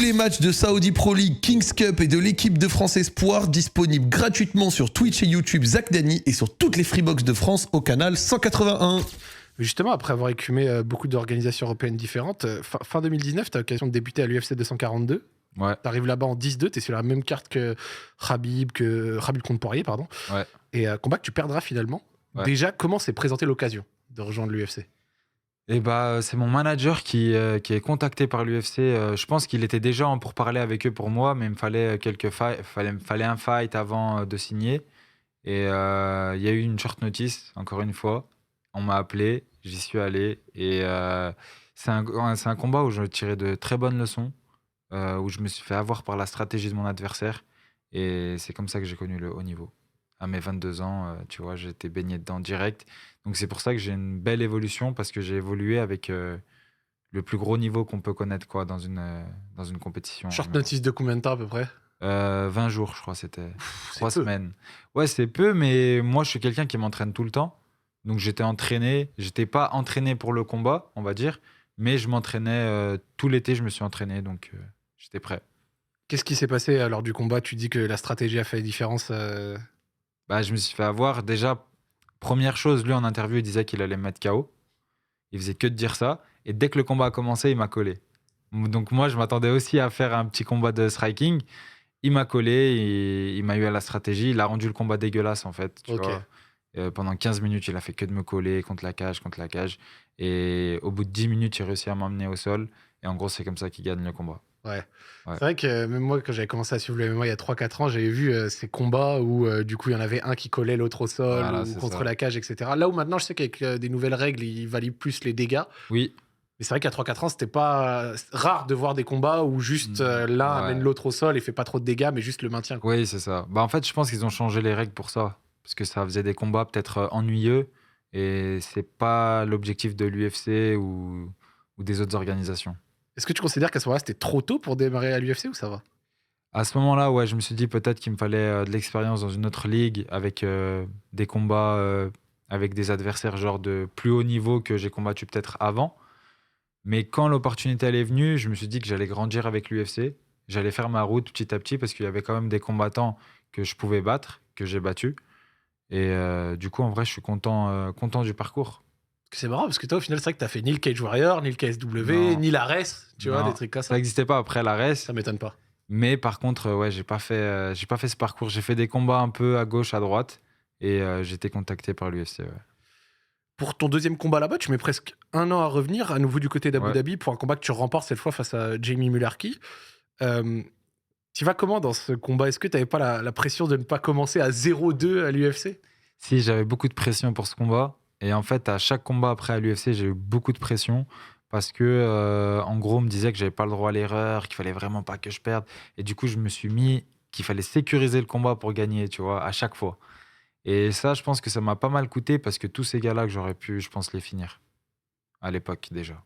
les matchs de Saudi Pro League, Kings Cup et de l'équipe de France Espoir disponibles gratuitement sur Twitch et YouTube Zach Dany et sur toutes les Freebox de France au canal 181. Justement, après avoir écumé beaucoup d'organisations européennes différentes, fin 2019, tu as l'occasion de débuter à l'UFC 242. Ouais. Tu arrives là-bas en 10-2, tu es sur la même carte que Khabib contre Poirier, pardon. Ouais. Et combat que tu perdras finalement. Ouais. Déjà, comment s'est présentée l'occasion de rejoindre l'UFC? Et c'est mon manager qui est contacté par l'UFC. Je pense qu'il était déjà en pourparlers avec eux pour moi, mais il me fallait fallait un fight avant de signer. Et il y a eu une short notice, encore une fois. On m'a appelé, j'y suis allé. Et c'est un combat où je tirais de très bonnes leçons, où je me suis fait avoir par la stratégie de mon adversaire. Et c'est comme ça que j'ai connu le haut niveau. À mes 22 ans, tu vois, j'ai été baigné dedans direct. Donc c'est pour ça que j'ai une belle évolution, parce que j'ai évolué avec le plus gros niveau qu'on peut connaître quoi, dans une compétition. Short notice de combien de temps à peu près? 20 jours, je crois, c'était. C'est 3 peu. semaines. Ouais, c'est peu, mais moi, je suis quelqu'un qui m'entraîne tout le temps. Donc j'étais entraîné. J'étais pas entraîné pour le combat, on va dire, mais je m'entraînais tout l'été, je me suis entraîné, donc j'étais prêt. Qu'est-ce qui s'est passé lors du combat? Tu dis que la stratégie a fait la différence. Je me suis fait avoir. Déjà, première chose, lui en interview, il disait qu'il allait me mettre KO. Il faisait que de dire ça. Et dès que le combat a commencé, il m'a collé. Donc moi, je m'attendais aussi à faire un petit combat de striking. Il m'a collé, et il m'a eu à la stratégie. Il a rendu le combat dégueulasse, en fait. Tu Ok. vois. Pendant 15 minutes, il a fait que de me coller contre la cage. Et au bout de 10 minutes, il a réussi à m'emmener au sol. Et en gros, c'est comme ça qu'il gagne le combat. Ouais. Ouais. C'est vrai que même moi, quand j'avais commencé à suivre le MMA il y a 3-4 ans, j'avais vu ces combats où du coup il y en avait un qui collait l'autre au sol Voilà, ou c'est contre ça. la cage, etc. Là où maintenant, je sais qu'avec des nouvelles règles, il valide plus les dégâts. Oui, Mais c'est vrai qu'à 3-4 ans, c'était pas rare de voir des combats où juste l'un Ouais. amène l'autre au sol et fait pas trop de dégâts, mais juste le maintien, quoi. Oui, c'est ça. En fait, je pense qu'ils ont changé les règles pour ça. Parce que ça faisait des combats peut-être ennuyeux. Et c'est pas l'objectif de l'UFC ou des autres organisations. Est-ce que tu considères qu'à ce moment-là, c'était trop tôt pour démarrer à l'UFC ou ça va? À ce moment-là, ouais, je me suis dit peut-être qu'il me fallait de l'expérience dans une autre ligue avec des combats avec des adversaires genre de plus haut niveau que j'ai combattu peut-être avant. Mais quand l'opportunité elle est venue, je me suis dit que j'allais grandir avec l'UFC. J'allais faire ma route petit à petit parce qu'il y avait quand même des combattants que je pouvais battre, que j'ai battus. Et du coup, en vrai, je suis content du parcours. Parce que c'est marrant, parce que toi, au final, c'est vrai que t'as fait ni le Cage Warrior, ni le KSW, Non. ni l'Ares, tu vois, Non, des trucs comme ça ça. n'existait pas après la res. Ça m'étonne pas. Mais par contre, ouais, j'ai pas fait ce parcours. J'ai fait des combats un peu à gauche, à droite. Et j'ai été contacté par l'UFC. Ouais. Pour ton deuxième combat là-bas, tu mets presque 1 an à revenir, à nouveau du côté d'Abu Ouais. Dhabi, pour un combat que tu remportes cette fois face à Jamie Mullarkey. Tu vas comment dans ce combat? Est-ce que tu n'avais pas la pression de ne pas commencer à 0-2 à l'UFC? Si, j'avais beaucoup de pression pour ce combat. Et en fait, à chaque combat après à l'UFC, j'ai eu beaucoup de pression. Parce que, en gros, on me disait que j'avais pas le droit à l'erreur, qu'il fallait vraiment pas que je perde. Et du coup, je me suis mis qu'il fallait sécuriser le combat pour gagner, tu vois, à chaque fois. Et ça, je pense que ça m'a pas mal coûté parce que tous ces gars-là que j'aurais pu, je pense, les finir. À l'époque, déjà.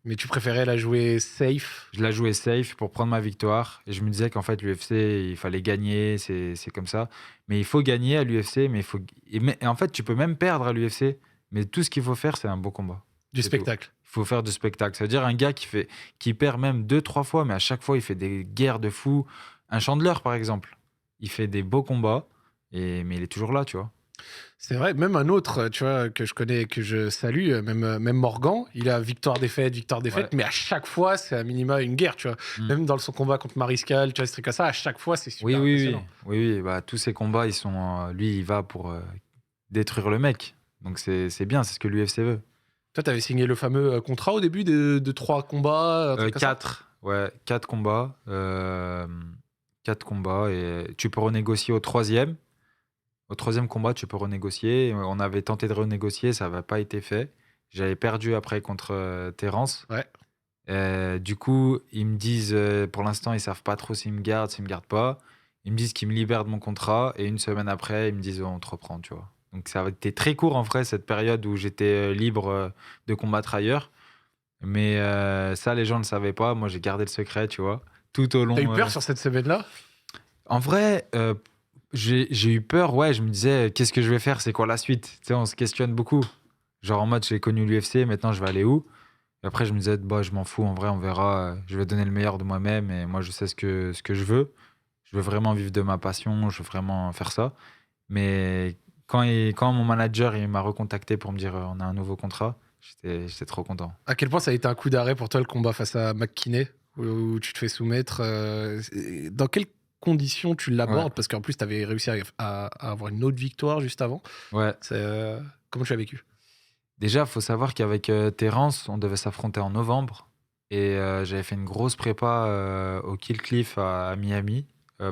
Mais tu préférais la jouer safe? Je la jouais safe pour prendre ma victoire. Et je me disais qu'en fait, l'UFC, il fallait gagner, c'est comme ça. Mais il faut gagner à l'UFC, mais il faut... et en fait, tu peux même perdre à l'UFC, mais tout ce qu'il faut faire, c'est un beau combat. Du C'est spectacle. Il faut faire du spectacle. Ça veut dire un gars qui perd même 2-3 fois, mais à chaque fois, il fait des guerres de fou. Un Chandler, par exemple, il fait des beaux combats, mais il est toujours là, tu vois. C'est vrai, même un autre, tu vois, que je connais et que je salue, même Morgan, il a victoire-défaite, Ouais. mais à chaque fois, c'est à minima une guerre, tu vois. Même dans son combat contre Mariscal, tu vois, c'est trucs comme ça, à chaque fois, c'est super impressionnant. Oui. Tous ces combats, ils sont. Lui, il va pour détruire le mec. Donc c'est bien, c'est ce que l'UFC veut. Toi, tu avais signé le fameux contrat au début de 3 combats, un truc comme ça? 4, ouais, 4 combats. 4 combats et tu peux renégocier au troisième. Au troisième combat, tu peux renégocier. On avait tenté de renégocier, ça n'avait pas été fait. J'avais perdu après contre Terence. Ouais. Du coup, ils me disent, pour l'instant, ils savent pas trop s'ils me gardent pas. Ils me disent qu'ils me libèrent de mon contrat et une semaine après, ils me disent, on te reprend, tu vois. Donc ça a été très court en vrai, cette période où j'étais libre de combattre ailleurs. Mais ça, les gens ne le savaient pas. Moi, j'ai gardé le secret, tu vois, tout au long. T'as eu peur sur cette semaine-là? En vrai, j'ai eu peur, ouais. Je me disais, qu'est-ce que je vais faire? C'est quoi la suite? Tu sais, on se questionne beaucoup. Genre en mode, j'ai connu l'UFC, maintenant je vais aller où? Et après, je me disais, bah, je m'en fous, en vrai, on verra. Je vais donner le meilleur de moi-même et moi, je sais ce que je veux. Je veux vraiment vivre de ma passion, je veux vraiment faire ça. Mais quand mon manager il m'a recontacté pour me dire on a un nouveau contrat, j'étais trop content. À quel point ça a été un coup d'arrêt pour toi le combat face à McKinney, où tu te fais soumettre dans quelles conditions tu Ouais, l'abordes? Parce qu'en plus, tu avais réussi à avoir une autre victoire juste avant. ouais. C'est, comment tu l'as vécu? Déjà, il faut savoir qu'avec Terence, on devait s'affronter en novembre. Et j'avais fait une grosse prépa au Kill Cliff à Miami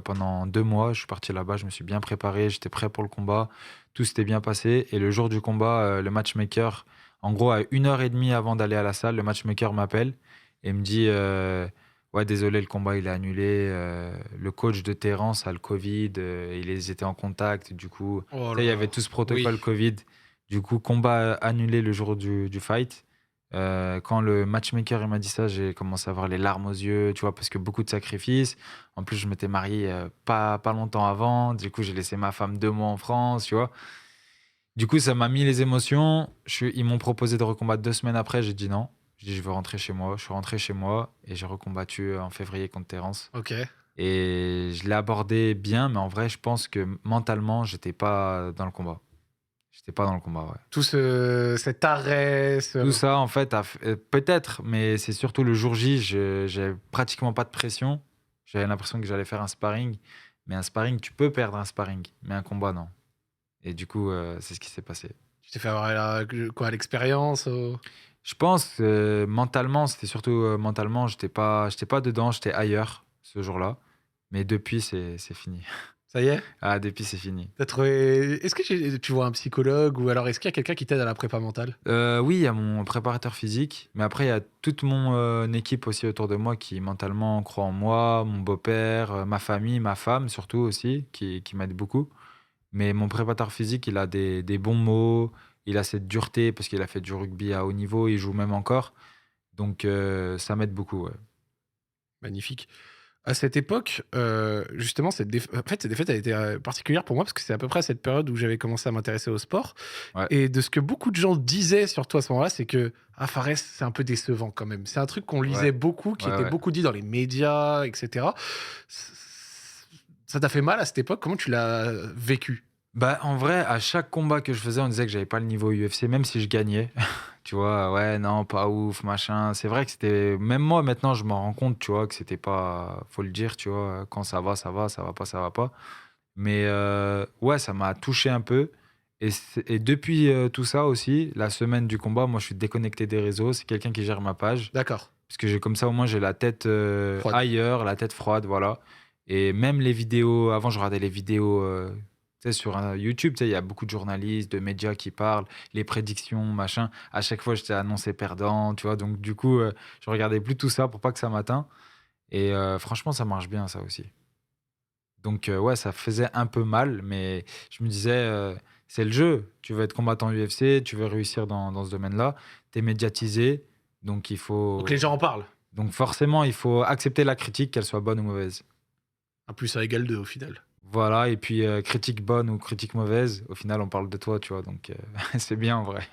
pendant 2 mois. Je suis parti là-bas, je me suis bien préparé, j'étais prêt pour le combat. Tout s'était bien passé. Et le jour du combat, le matchmaker, en gros, à 1 heure et demie avant d'aller à la salle, le matchmaker m'appelle et me dit ouais, désolé, le combat il est annulé. Le coach de Terence a le Covid, ils étaient en contact. Du coup, Oh tu sais, il y là avait là. tout ce Oui. protocole Covid. Du coup, combat annulé le jour du fight. Quand le matchmaker il m'a dit ça, j'ai commencé à avoir les larmes aux yeux, tu vois, parce que beaucoup de sacrifices. En plus, je m'étais marié pas longtemps avant. Du coup, j'ai laissé ma femme 2 mois en France, tu vois. Du coup, ça m'a mis les émotions. Ils m'ont proposé de recombattre 2 semaines après. J'ai dit non. J'ai dit, je veux rentrer chez moi. Je suis rentré chez moi et j'ai recombattu en février contre Terence. Ok. Et je l'ai abordé bien, mais en vrai, je pense que mentalement, j'étais pas dans le combat. J'étais pas dans le combat, ouais. Tout cet arrêt, Tout ça, en fait, peut-être, mais c'est surtout le jour J, j'avais pratiquement pas de pression. J'avais l'impression que j'allais faire un sparring. Mais un sparring, tu peux perdre un sparring, mais un combat, non. Et du coup, c'est ce qui s'est passé. tu t'es fait avoir quoi, l'expérience Je pense, mentalement, c'était surtout mentalement, j'étais pas dedans, j'étais ailleurs ce jour-là. Mais depuis, c'est fini. Ça y est? Ah, depuis, c'est fini. T'as trouvé... Est-ce que tu vois un psychologue ou alors est-ce qu'il y a quelqu'un qui t'aide à la prépa mentale? Oui, il y a mon préparateur physique, mais après, il y a toute mon équipe aussi autour de moi qui mentalement croit en moi, mon beau-père, ma famille, ma femme surtout aussi, qui m'aide beaucoup. Mais mon préparateur physique, il a des bons mots, il a cette dureté parce qu'il a fait du rugby à haut niveau, il joue même encore. Donc, ça m'aide beaucoup, ouais. Magnifique. À cette époque, justement, en fait, cette défaite a été particulière pour moi parce que c'est à peu près à cette période où j'avais commencé à m'intéresser au sport. Ouais, Et de ce que beaucoup de gens disaient sur toi à ce moment-là, c'est que Fares, c'est un peu décevant quand même. C'est un truc qu'on ouais, lisait beaucoup, qui ouais, était ouais. beaucoup dit dans les médias, etc. C- Ça t'a fait mal à cette époque? Comment tu l'as vécu? Bah, en vrai, à chaque combat que je faisais, on disait que j'avais pas le niveau UFC, même si je gagnais. Tu vois, ouais, non, pas ouf, machin. C'est vrai que c'était. Même moi, maintenant, je m'en rends compte, tu vois, que c'était pas. Faut le dire, tu vois, quand ça va, ça va, ça va pas, ça va pas. Mais ouais, ça m'a touché un peu. Et depuis tout ça aussi, la semaine du combat, moi, je suis déconnecté des réseaux. C'est quelqu'un qui gère ma page. D'accord. Parce que comme ça, au moins, j'ai la tête Froide. ailleurs, la tête froide, voilà. Et même les vidéos, avant, je regardais les vidéos tu sais, sur YouTube, tu sais, il y a beaucoup de journalistes, de médias qui parlent, les prédictions, machin. À chaque fois, j'étais annoncé perdant, tu vois. Donc, du coup, je regardais plus tout ça pour pas que ça m'atteigne. Et franchement, ça marche bien, ça aussi. Donc, ouais, ça faisait un peu mal, mais je me disais, c'est le jeu. Tu veux être combattant UFC, tu veux réussir dans ce domaine-là. Tu es médiatisé, donc il Donc les faut. gens en parlent. Donc forcément, il faut accepter la critique, qu'elle soit bonne ou mauvaise. Un plus ça égale 2 au final. Voilà, et puis critique bonne ou critique mauvaise, au final, on parle de toi, tu vois, donc c'est bien en vrai.